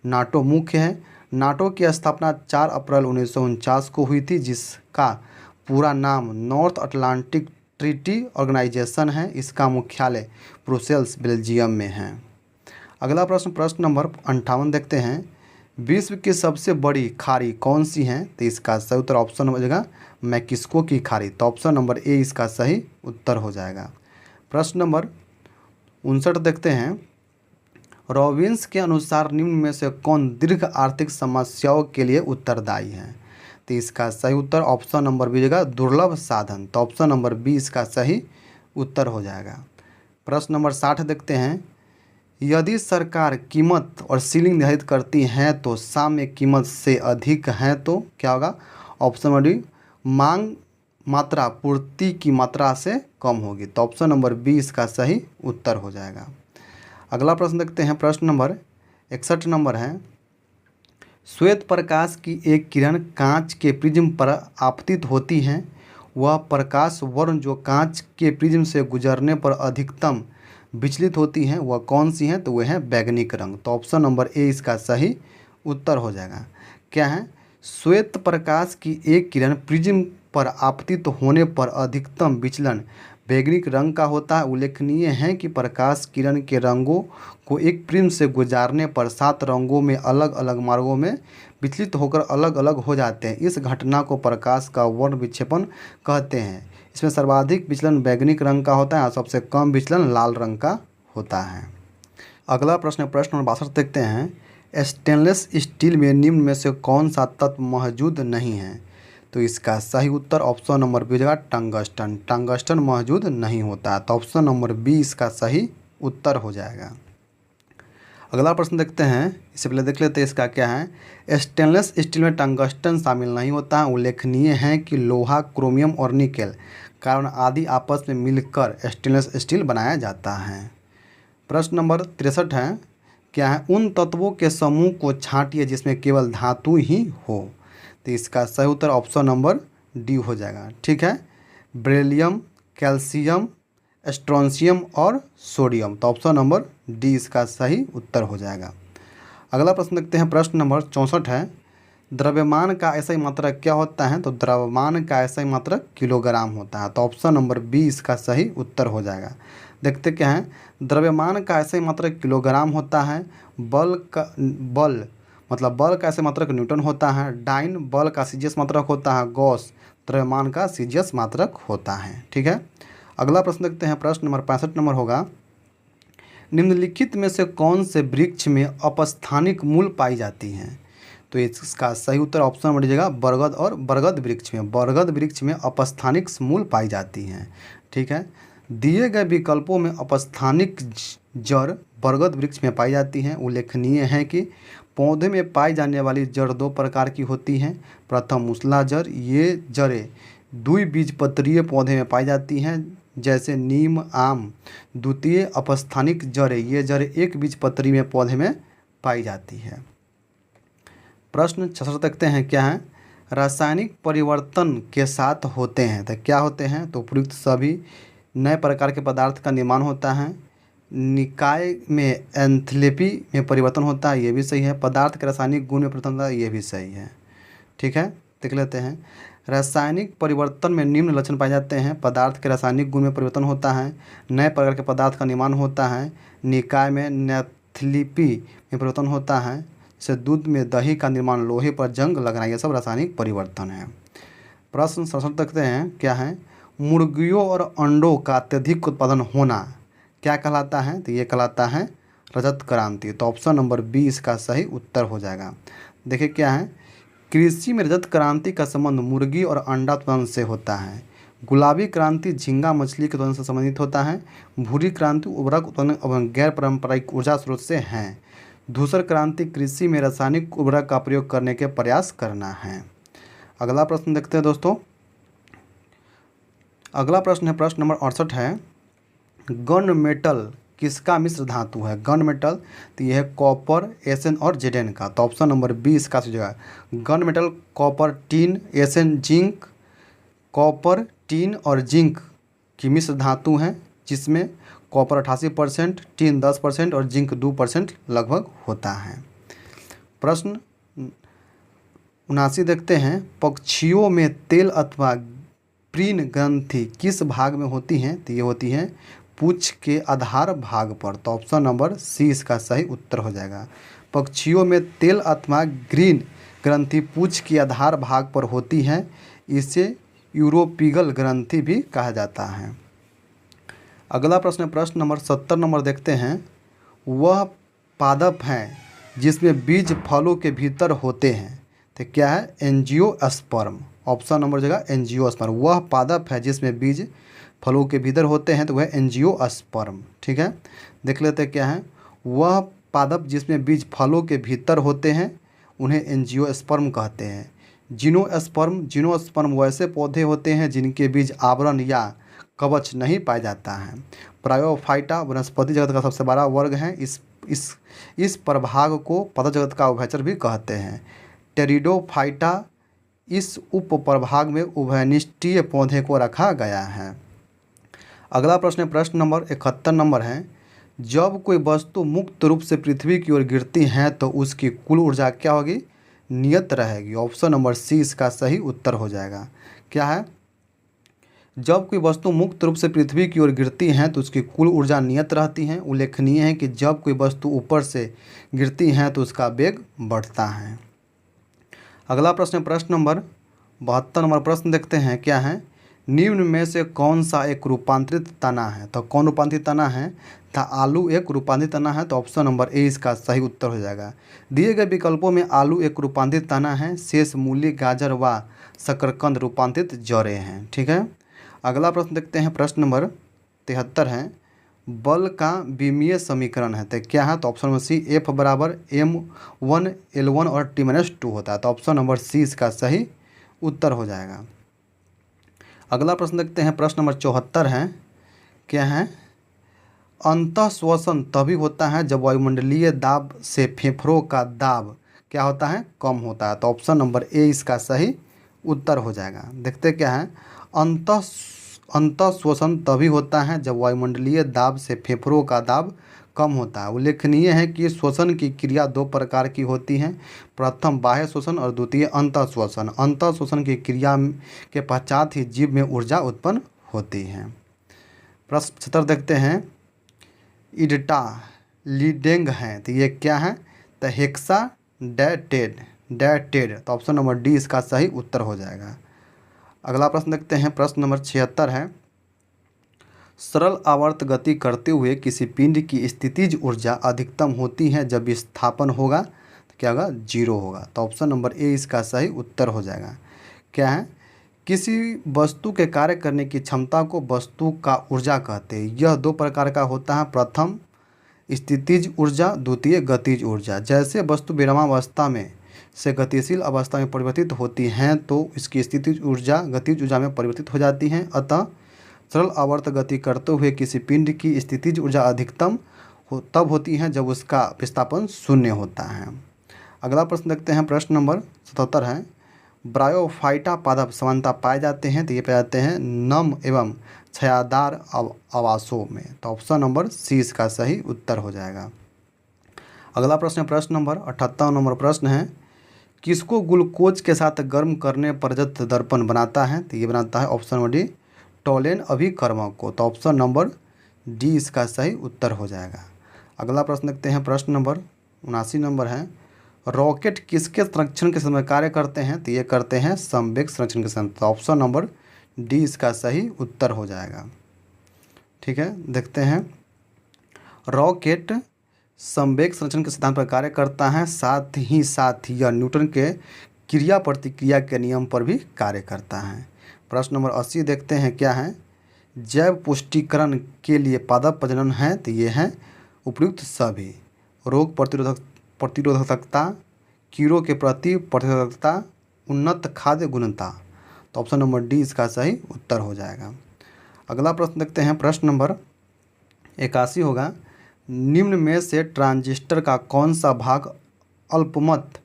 नाटो मुख्य है। नाटो की स्थापना 4 अप्रैल 1949 को हुई थी, जिसका पूरा नाम नॉर्थ अटलांटिक ट्रीटी ऑर्गेनाइजेशन है। इसका मुख्यालय ब्रुसेल्स बेल्जियम में है। अगला प्रश्न नंबर 58 देखते हैं। विश्व की सबसे बड़ी खाड़ी कौन सी है? तो इसका सही उत्तर ऑप्शन हो जाएगा मैक्सिको की खाड़ी। तो ऑप्शन नंबर ए इसका सही उत्तर हो जाएगा। प्रश्न नंबर 59 देखते हैं। रॉबिन्स के अनुसार निम्न में से कौन दीर्घ आर्थिक समस्याओं के लिए उत्तरदायी है? तो इसका सही उत्तर ऑप्शन नंबर बी होगा दुर्लभ साधन। तो ऑप्शन नंबर बी इसका सही उत्तर हो जाएगा। प्रश्न नंबर 60 देखते हैं। यदि सरकार कीमत और सीलिंग निर्धारित करती है तो साम्य कीमत से अधिक है तो क्या होगा? ऑप्शन नंबर डी, मांग मात्रा पूर्ति की मात्रा से कम होगी। तो ऑप्शन नंबर बी इसका सही उत्तर हो जाएगा। अगला प्रश्न देखते हैं। प्रश्न नंबर 61 नंबर है। श्वेत प्रकाश की एक किरण कांच के प्रिज्म पर आपतित होती है। वह प्रकाश वर्ण जो कांच के प्रिज्म से गुजरने पर अधिकतम विचलित होती हैं वह कौन सी हैं? तो वह है बैंगनी रंग। तो ऑप्शन नंबर ए इसका सही उत्तर हो जाएगा। क्या है? श्वेत प्रकाश की एक किरण प्रिज्म पर आपतित होने पर अधिकतम विचलन बैंगनी रंग का होता है। उल्लेखनीय है कि प्रकाश किरण के रंगों को एक प्रिज्म से गुजारने पर 7 रंगों में अलग अलग मार्गों में विचलित होकर अलग अलग हो जाते हैं। इस घटना को प्रकाश का वर्ण विक्षेपण कहते हैं। इसमें सर्वाधिक विचलन बैंगनी रंग का होता है और सबसे कम विचलन लाल रंग का होता है। अगला प्रश्न नंबर 62 देखते हैं। स्टेनलेस स्टील में निम्न में से कौन सा तत्व मौजूद नहीं है? तो इसका सही उत्तर ऑप्शन नंबर बी हो जाएगा टंगस्टन। टंगस्टन मौजूद नहीं होता है, तो ऑप्शन नंबर बी इसका सही उत्तर हो जाएगा। अगला प्रश्न देखते हैं, इससे पहले देख लेते हैं इसका क्या है। स्टेनलेस स्टील में टंगस्टन शामिल नहीं होता है। उल्लेखनीय है कि लोहा, क्रोमियम और निकेल, कार्बन आदि आपस में मिलकर स्टेनलेस स्टील बनाया जाता है। प्रश्न नंबर 63 है, क्या है? उन तत्वों के समूह को छांटिए जिसमें केवल धातु ही हो। तो इसका सही उत्तर ऑप्शन नंबर डी हो जाएगा। ठीक है, बेरिलियम, कैल्शियम, स्ट्रोंशियम और सोडियम। तो ऑप्शन नंबर डी इसका सही उत्तर हो जाएगा। अगला प्रश्न देखते हैं, प्रश्न नंबर 64 है। द्रव्यमान का ऐसा मात्रक क्या होता है? तो द्रव्यमान का ऐसा मात्रक किलोग्राम होता है। तो ऑप्शन नंबर बी इसका सही उत्तर हो जाएगा। देखते क्या है, द्रव्यमान का ऐसा मात्रक किलोग्राम होता है। बल बल का ऐसे मात्रक न्यूटन होता है। डाइन बल का सीजीएस मात्रक होता है। गॉस द्रव्यमान का सीजीएस मात्रक होता है। ठीक है, अगला प्रश्न देखते हैं, प्रश्न नंबर 65 नंबर होगा। निम्नलिखित में से कौन से वृक्ष में अपस्थानिक मूल पाई जाती हैं? तो इसका सही उत्तर ऑप्शन नंबर दीजिएगा बरगद और बरगद वृक्ष में। बरगद वृक्ष में अपस्थानिक मूल पाई जाती हैं। ठीक है, दिए गए विकल्पों में अपस्थानिक जड़ बरगद वृक्ष में पाई जाती हैं। उल्लेखनीय है कि पौधे में पाई जाने वाली जड़ 2 प्रकार की होती हैं। प्रथम मूसला जड़, ये जड़ें द्विबीजपत्रीय पौधे में पाई जाती हैं जैसे नीम, आम। द्वितीय अपस्थानिक जड़ें, ये जड़ें एक बीजपत्री में पौधे में पाई जाती है। प्रश्न 66 देखते हैं, क्या है? रासायनिक परिवर्तन के साथ होते हैं, तो क्या होते हैं? तो उपयुक्त सभी नए प्रकार के पदार्थ का निर्माण होता है। निकाय में एंथैल्पी में परिवर्तन होता है, ये भी सही है। पदार्थ के रासायनिक गुण में परिवर्तन होता है, ये भी सही है। ठीक है, देख लेते हैं। रासायनिक परिवर्तन में निम्न लक्षण पाए जाते हैं। पदार्थ के रासायनिक गुण में परिवर्तन होता है। नए प्रकार के पदार्थ का निर्माण होता है। निकाय में एंथैल्पी में परिवर्तन होता है। जैसे दूध में दही का निर्माण, लोहे पर जंग लगना, ये सब रासायनिक परिवर्तन है। प्रश्न 67 देखते हैं, क्या है? मुर्गियों और अंडों का अत्यधिक उत्पादन होना क्या कहलाता है? तो ये कहलाता है रजत क्रांति। तो ऑप्शन नंबर बी इसका सही उत्तर हो जाएगा। देखिए क्या है, कृषि में रजत क्रांति का संबंध मुर्गी और अंडा उत्पादन से होता है। गुलाबी क्रांति झींगा मछली के उत्पादन से संबंधित होता है। भूरी क्रांति उर्वरक उत्पादन एवं गैर पारंपरिक ऊर्जा स्रोत से है। धूसर क्रांति कृषि में रासायनिक उर्वरक का प्रयोग करने के प्रयास करना है। अगला प्रश्न देखते हैं दोस्तों। अगला प्रश्न है, प्रश्न नंबर 68 है। गन मेटल किसका मिश्र धातु है? गन मेटल, तो यह है कॉपर, एसएन और जेडेन का। तो ऑप्शन नंबर बी इसका सही जगह। Gun metal copper, tin, SN zinc, copper, tin और जिंक की मिश्र धातु है, जिसमें कॉपर 88%, टीन 10% और जिंक 2% लगभग होता है। प्रश्न 79 देखते हैं। पक्षियों में तेल अथवा प्रीन ग्रंथि किस भाग में होती हैं? तो ये होती हैं पूंछ के आधार भाग पर। तो ऑप्शन नंबर सी इसका सही उत्तर हो जाएगा। पक्षियों में तेल अथवा ग्रीन ग्रंथि पूंछ के आधार भाग पर होती है। इसे यूरोपिगल ग्रंथि भी कहा जाता है। अगला प्रश्न, प्रश्न नंबर 70 नंबर देखते हैं। वह पादप है जिसमें बीज फलों के भीतर होते हैं, तो क्या है? एंजियोस्पर्म। ऑप्शन नंबर जगह एंजियोस्पर्म। वह पादप है जिसमें बीज फलों के भीतर होते हैं, तो वह एंजियोस्पर्म। ठीक है, देख लेते हैं क्या है। वह पादप जिसमें बीज फलों के भीतर होते हैं उन्हें एंजियोस्पर्म कहते हैं। जिनोस्पर्म वैसे पौधे होते हैं जिनके बीज आवरण या कवच नहीं पाया जाता है। ब्रायोफाइटा वनस्पति जगत का सबसे बड़ा वर्ग है। इस प्रभाग को पौधा जगत का उभयचर भी कहते हैं। टेरिडोफाइटा इस उप प्रभाग में उभयनिष्ठीय पौधे को रखा गया है। अगला प्रश्न, प्रश्न नंबर 71 नंबर है। जब कोई वस्तु मुक्त रूप से पृथ्वी की ओर गिरती है तो उसकी कुल ऊर्जा क्या होगी? नियत रहेगी। ऑप्शन नंबर सी इसका सही उत्तर हो जाएगा। क्या है? जब कोई वस्तु मुक्त रूप से पृथ्वी की ओर गिरती है तो उसकी कुल ऊर्जा नियत रहती है। उल्लेखनीय है कि जब कोई वस्तु ऊपर से गिरती है तो उसका वेग बढ़ता है। अगला प्रश्न, प्रश्न नंबर 72 नंबर प्रश्न देखते हैं क्या है। निम्न में से कौन सा एक रूपांतरित तना है? तो कौन रूपांतरित तना है? था आलू एक रूपांतरित तना है। तो ऑप्शन नंबर ए इसका सही उत्तर हो जाएगा। दिए गए विकल्पों में आलू एक रूपांतरित तना है, शेष मूली, गाजर व शकरकंद रूपांतरित जड़ें हैं। ठीक है। अगला प्रश्न देखते हैं, प्रश्न नंबर 73 है। बल का विमीय समीकरण है तो क्या है? तो ऑप्शन नंबर सी, एफ बराबर m1 l1 और t-2 होता है। तो ऑप्शन नंबर सी इसका सही उत्तर हो जाएगा। अगला प्रश्न देखते हैं, प्रश्न नंबर 74 है। क्या है? अंतः श्वसन तभी होता है जब वायुमंडलीय दाब से फेफड़ों का दाब क्या होता है? कम होता है। तो ऑप्शन नंबर ए इसका सही उत्तर हो जाएगा। देखते क्या है, अंतः श्वसन तभी होता है जब वायुमंडलीय दाब से फेफड़ों का दाब कम होता है। उल्लेखनीय है कि श्वसन की क्रिया दो प्रकार की होती है, प्रथम बाह्य श्वसन और द्वितीय अंतः श्वसन। अंतः श्वसन की क्रिया के पश्चात ही जीव में ऊर्जा उत्पन्न होती है। प्रश्न 75 देखते हैं। इडटा लीडेंग है तो ये क्या है? तो हेक्सा डाटेड। तो ऑप्शन नंबर डी इसका सही उत्तर हो जाएगा। अगला प्रश्न देखते हैं, प्रश्न नंबर 76 है। सरल आवर्त गति करते हुए किसी पिंड की स्थितिज ऊर्जा अधिकतम होती है जब विस्थापन होगा तो क्या होगा? 0 होगा। तो ऑप्शन नंबर ए इसका सही उत्तर हो जाएगा। क्या है? किसी वस्तु के कार्य करने की क्षमता को वस्तु का ऊर्जा कहते हैं। यह दो प्रकार का होता है, प्रथम स्थितिज ऊर्जा, द्वितीय गतिज ऊर्जा। जैसे वस्तु विरामावस्था में से गतिशील अवस्था में परिवर्तित होती हैं तो इसकी स्थितिज ऊर्जा गतिज ऊर्जा में परिवर्तित हो जाती हैं। अतः सरल आवर्त गति करते हुए किसी पिंड की स्थितिज ऊर्जा अधिकतम तब होती है जब उसका विस्थापन 0 होता है। अगला प्रश्न देखते हैं, प्रश्न नंबर 77 है। ब्रायोफाइटा पादप समानता पाए जाते हैं तो ये पाए जाते हैं नम एवं छायादार आवासों में। तो ऑप्शन नंबर सी इसका सही उत्तर हो जाएगा। अगला प्रश्न, प्रश्न नंबर 78 नंबर प्रश्न है। किसको ग्लूकोज के साथ गर्म करने पर रजत दर्पण बनाता है? तो ये बनाता है ऑप्शन नंबर डी, टोलेन अभिकर्मक को। तो ऑप्शन नंबर डी इसका सही उत्तर हो जाएगा। अगला प्रश्न देखते हैं, प्रश्न नंबर 79 नंबर है। रॉकेट किसके संरक्षण के समय कार्य करते हैं? तो ये करते हैं संवेग संरक्षण के समय। तो ऑप्शन नंबर डी इसका सही उत्तर हो जाएगा। ठीक है, देखते हैं। रॉकेट संवेग संरक्षण के सिद्धांत पर कार्य करता है, साथ ही यह न्यूटन के क्रिया प्रतिक्रिया के नियम पर भी कार्य करता है। प्रश्न नंबर 80 देखते हैं। क्या है? जैव पुष्टिकरण के लिए पादप प्रजनन है तो ये है उपयुक्त सभी। रोग प्रतिरोधकता, कीड़ों के प्रति प्रतिरोधकता, उन्नत खाद्य गुणवत्ता। तो ऑप्शन नंबर डी इसका सही उत्तर हो जाएगा। अगला प्रश्न देखते हैं, प्रश्न नंबर 81 होगा। निम्न में से ट्रांजिस्टर का कौन सा भाग अल्पमत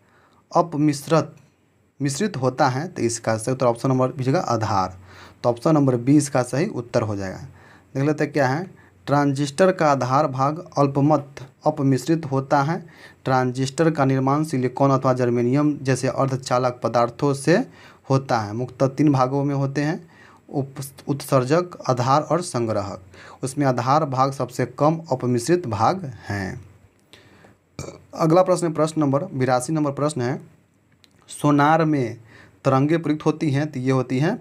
मिश्रित होता है? तो इसका सही उत्तर ऑप्शन नंबर बी होगा आधार। तो ऑप्शन नंबर बी इसका सही उत्तर हो जाएगा। देख लेते हैं क्या है। ट्रांजिस्टर का आधार भाग अल्पमत अपमिश्रित होता है। ट्रांजिस्टर का निर्माण सिलिकॉन अथवा जर्मेनियम जैसे अर्धचालक पदार्थों से होता है। मुख्यतः 3 भागों में होते हैं, उत्सर्जक, आधार और संग्राहक। उसमें आधार भाग सबसे कम अपमिश्रित भाग हैं। अगला प्रश्न, प्रश्न नंबर 82 नंबर प्रश्न है। सोनार में तरंगे प्रयुक्त होती हैं तो ये होती हैं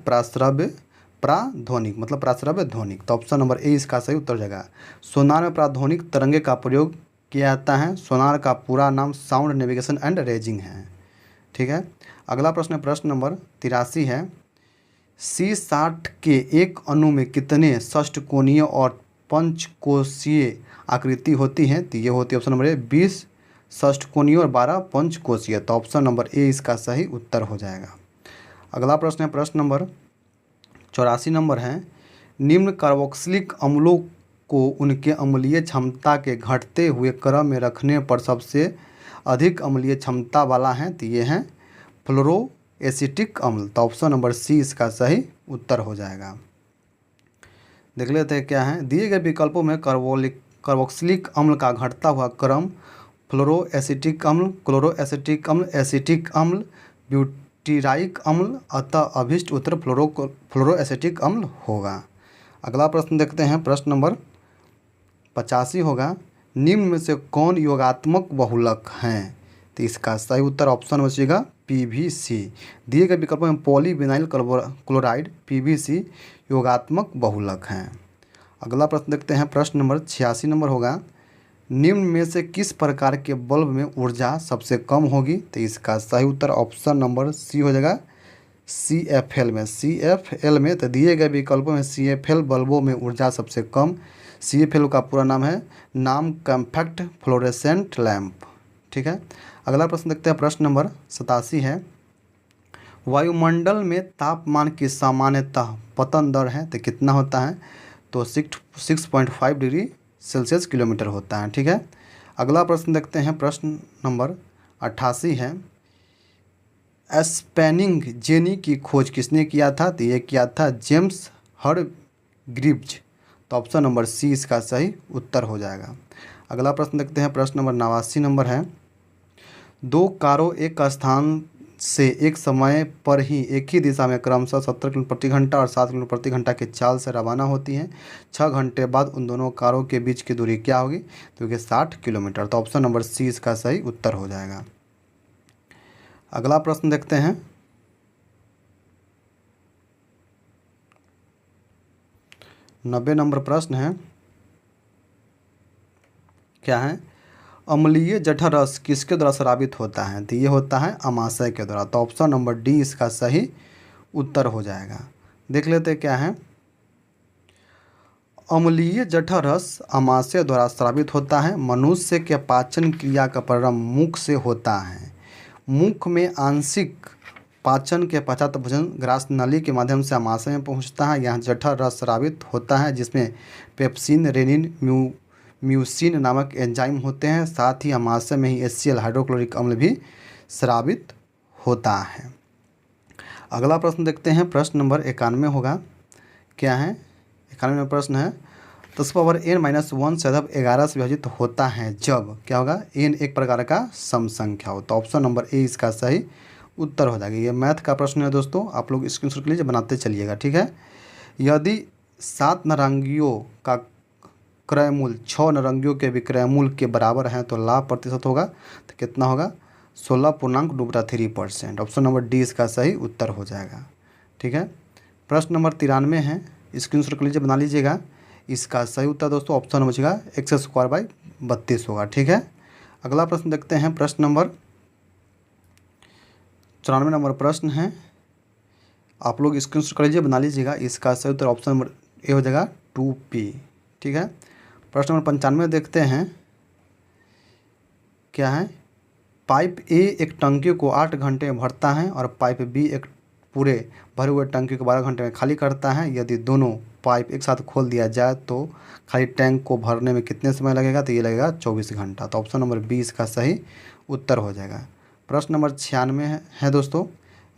प्राध्वनिक, मतलब प्राश्रव्य ध्वनिक। तो ऑप्शन नंबर ए इसका सही उत्तर हो जाएगा। सोनार में प्राध्वनिक तरंगे का प्रयोग किया जाता है। सोनार का पूरा नाम साउंड नेविगेशन एंड रेजिंग है। ठीक है। अगला प्रश्न, प्रश्न नंबर 83 है। C60 के एक अणु में कितने षष्ठकोणीय और पंचकोशीय आकृति होती है? तो ये होती है ऑप्शन नंबर ए 20 षष्ठकोणीय और 12 पंचकोशीय। तो ऑप्शन नंबर ए इसका सही उत्तर हो जाएगा। अगला प्रश्न है, प्रश्न नंबर 84 नंबर है। निम्न कार्बोक्सिलिक अम्लों को उनके अम्लीय क्षमता के घटते हुए क्रम में रखने पर सबसे अधिक अम्लीय क्षमता वाला है तो ये है फ्लोरोएसिटिक अम्ल। तो ऑप्शन नंबर सी इसका सही उत्तर हो जाएगा। देख लेते हैं क्या है। दिए गए विकल्पों में कार्बोक्सिलिक अम्ल का घटता हुआ क्रम फ्लोरोएसिटिक अम्ल, क्लोरोएसिटिक अम्ल, एसिटिक अम्ल, टीराइक अम्ल, अतः अभिष्ट उत्तर फ्लोरोएसेटिक अम्ल होगा। अगला प्रश्न देखते हैं, प्रश्न नंबर 85 होगा, निम्न में से कौन योगात्मक बहुलक हैं? तो इसका सही उत्तर ऑप्शन बचेगा PVC। दिए गए विकल्पों में पॉलीविनाइल क्लोराइड PVC योगात्मक बहुलक हैं। अगला प्रश्न देखते हैं, प्रश्न नंबर 86 नंबर होगा, निम्न में से किस प्रकार के बल्ब में ऊर्जा सबसे कम होगी? तो इसका सही उत्तर ऑप्शन नंबर C हो जाएगा CFL में। CFL में तो दिए गए विकल्पों में CFL बल्बों में ऊर्जा सबसे कम। CFL का पूरा नाम है नाम कॉम्पैक्ट फ्लोरेसेंट लैंप। ठीक है। अगला प्रश्न देखते हैं, प्रश्न नंबर 87 है, वायुमंडल में तापमान की सामान्यतः पतन दर है तो कितना होता है? तो 6.5 डिग्री सेल्सियस किलोमीटर होता है। ठीक है। अगला प्रश्न देखते हैं, प्रश्न नंबर 88 है, स्पैनिंग जेनी की खोज किसने किया था? तो ये किया था जेम्स हरग्रीव्ज। तो ऑप्शन नंबर C इसका सही उत्तर हो जाएगा। अगला प्रश्न देखते हैं, प्रश्न नंबर 89 नंबर है, दो कारों एक स्थान से एक समय पर ही एक ही दिशा में क्रमशः 70 किलोमीटर प्रति घंटा और 7 किलोमीटर प्रति घंटा की चाल से रवाना होती हैं। 6 घंटे बाद उन दोनों कारों के बीच की दूरी क्या होगी? तो ये 60 किलोमीटर। तो ऑप्शन नंबर C इसका सही उत्तर हो जाएगा। अगला प्रश्न देखते हैं, 90 नंबर प्रश्न है, क्या है? अम्लीय जठर रस किसके द्वारा स्रावित होता है? तो ये होता है अमाशय के द्वारा। तो ऑप्शन नंबर D इसका सही उत्तर हो जाएगा। देख लेते क्या है, अम्लीय जठर रस अमाशय द्वारा स्रावित होता है। मनुष्य के पाचन क्रिया का प्रारंभ मुख से होता है। मुख में आंशिक पाचन के पश्चात भोजन ग्रास नली के माध्यम से अमाशय में पहुंचता है। यहाँ जठर रस स्रावित होता है जिसमें पेप्सिन, रेनिन, म्यूसिन नामक एंजाइम होते हैं। साथ ही अमाशय में ही HCl हाइड्रोक्लोरिक अम्ल भी स्रावित होता है। अगला प्रश्न देखते हैं, प्रश्न नंबर 91 होगा, क्या है? 91 प्रश्न है, 10⁻n-1 से अदब 11 से विभाजित होता है जब क्या होगा? n एक प्रकार का सम संख्या हो। तो ऑप्शन नंबर A इसका सही उत्तर हो जाएगा। ये मैथ का प्रश्न है दोस्तों, आप लोग स्क्रीनशॉट लीजिए, बनाते चलिएगा। ठीक है। यदि 7 नारंगियों का क्रय मूल्य 6 नारंगियों के विक्रय मूल्य के बराबर है तो लाभ प्रतिशत होगा तो कितना होगा? 16.23%। ऑप्शन नंबर D इसका सही उत्तर हो जाएगा। ठीक है। प्रश्न नंबर 93 है, स्क्रीनशॉट लीजिए, बना लीजिएगा। इसका सही उत्तर दोस्तों ऑप्शन नंबर बचेगा x²/32 होगा। ठीक है। अगला प्रश्न देखते हैं, प्रश्न नंबर 94 नंबर प्रश्न है, आप लोग स्क्रीनशॉट कर लीजिए, बना लीजिएगा। इसका सही उत्तर ऑप्शन नंबर A हो जाएगा 2P। ठीक है। प्रश्न नंबर 95 देखते हैं, क्या है? पाइप A एक टंकी को 8 घंटे में भरता है और पाइप B एक पूरे भरे हुए टंकी को 12 घंटे में खाली करता है। यदि दोनों पाइप एक साथ खोल दिया जाए तो खाली टैंक को भरने में कितने समय लगेगा? तो ये लगेगा 24 घंटा। तो ऑप्शन नंबर B इसका सही उत्तर हो जाएगा। प्रश्न नंबर 96 है दोस्तों,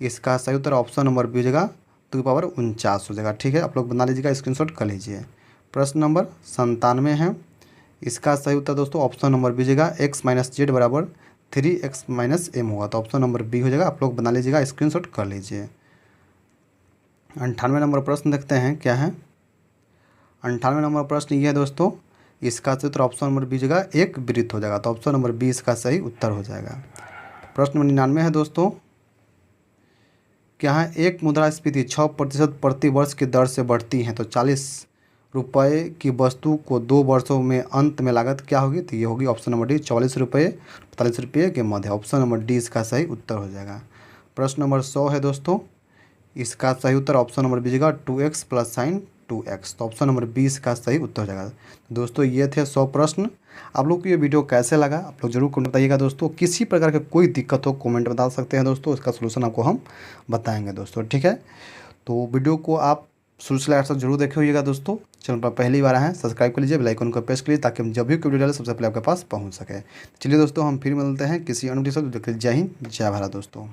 इसका सही उत्तर ऑप्शन नंबर B हो जाएगा 2⁻49 हो जाएगा। ठीक है। आप लोग बना लीजिएगा, स्क्रीनशॉट कर लीजिए। प्रश्न नंबर 97 है, इसका सही उत्तर दोस्तों ऑप्शन नंबर B हो जाएगा x-z बराबर 3x-m होगा। तो ऑप्शन नंबर B हो जाएगा। आप लोग बना लीजिएगा, स्क्रीनशॉट कर लीजिए। 98 नंबर प्रश्न देखते हैं, क्या है? 98 नंबर प्रश्न ये है दोस्तों, इसका सही उत्तर ऑप्शन नंबर B जगह एक वृत्त हो जाएगा। तो ऑप्शन नंबर B इसका सही उत्तर हो जाएगा। प्रश्न नंबर 99 है दोस्तों, क्या है? एक मुद्रास्फीति 6% प्रति वर्ष की दर से बढ़ती है तो 40 रुपये की वस्तु को 2 वर्षों में अंत में लागत क्या होगी? तो ये होगी ऑप्शन नंबर D 44 रुपये 45 रुपये के मध्य। ऑप्शन नंबर D इसका सही उत्तर हो जाएगा। प्रश्न नंबर 100 है दोस्तों, इसका सही उत्तर ऑप्शन नंबर B जगह 2x + sin 2x। तो ऑप्शन नंबर B इसका सही उत्तर हो जाएगा। दोस्तों ये थे 100 प्रश्न। आप लोग को ये वीडियो कैसे लगा आप लोग जरूर कमेंट बताइएगा दोस्तों। किसी प्रकार का कोई दिक्कत हो कमेंट बता सकते हैं दोस्तों, इसका सोल्यूशन आपको हम बताएंगे दोस्तों। ठीक है। तो वीडियो को आप शुरू से लास्ट तक जरूर देखे होइएगा दोस्तों। चैनल पर पहली बार आए सब्सक्राइब कर लीजिए, बेल आइकन को प्रेस करिए ताकि हम जब भी कोई वीडियो डालें सबसे पहले आपके पास पहुंच सके। चलिए दोस्तों, हम फिर मिलते हैं किसी अन्य वीडियो से। जय हिंद, जय भारत दोस्तों।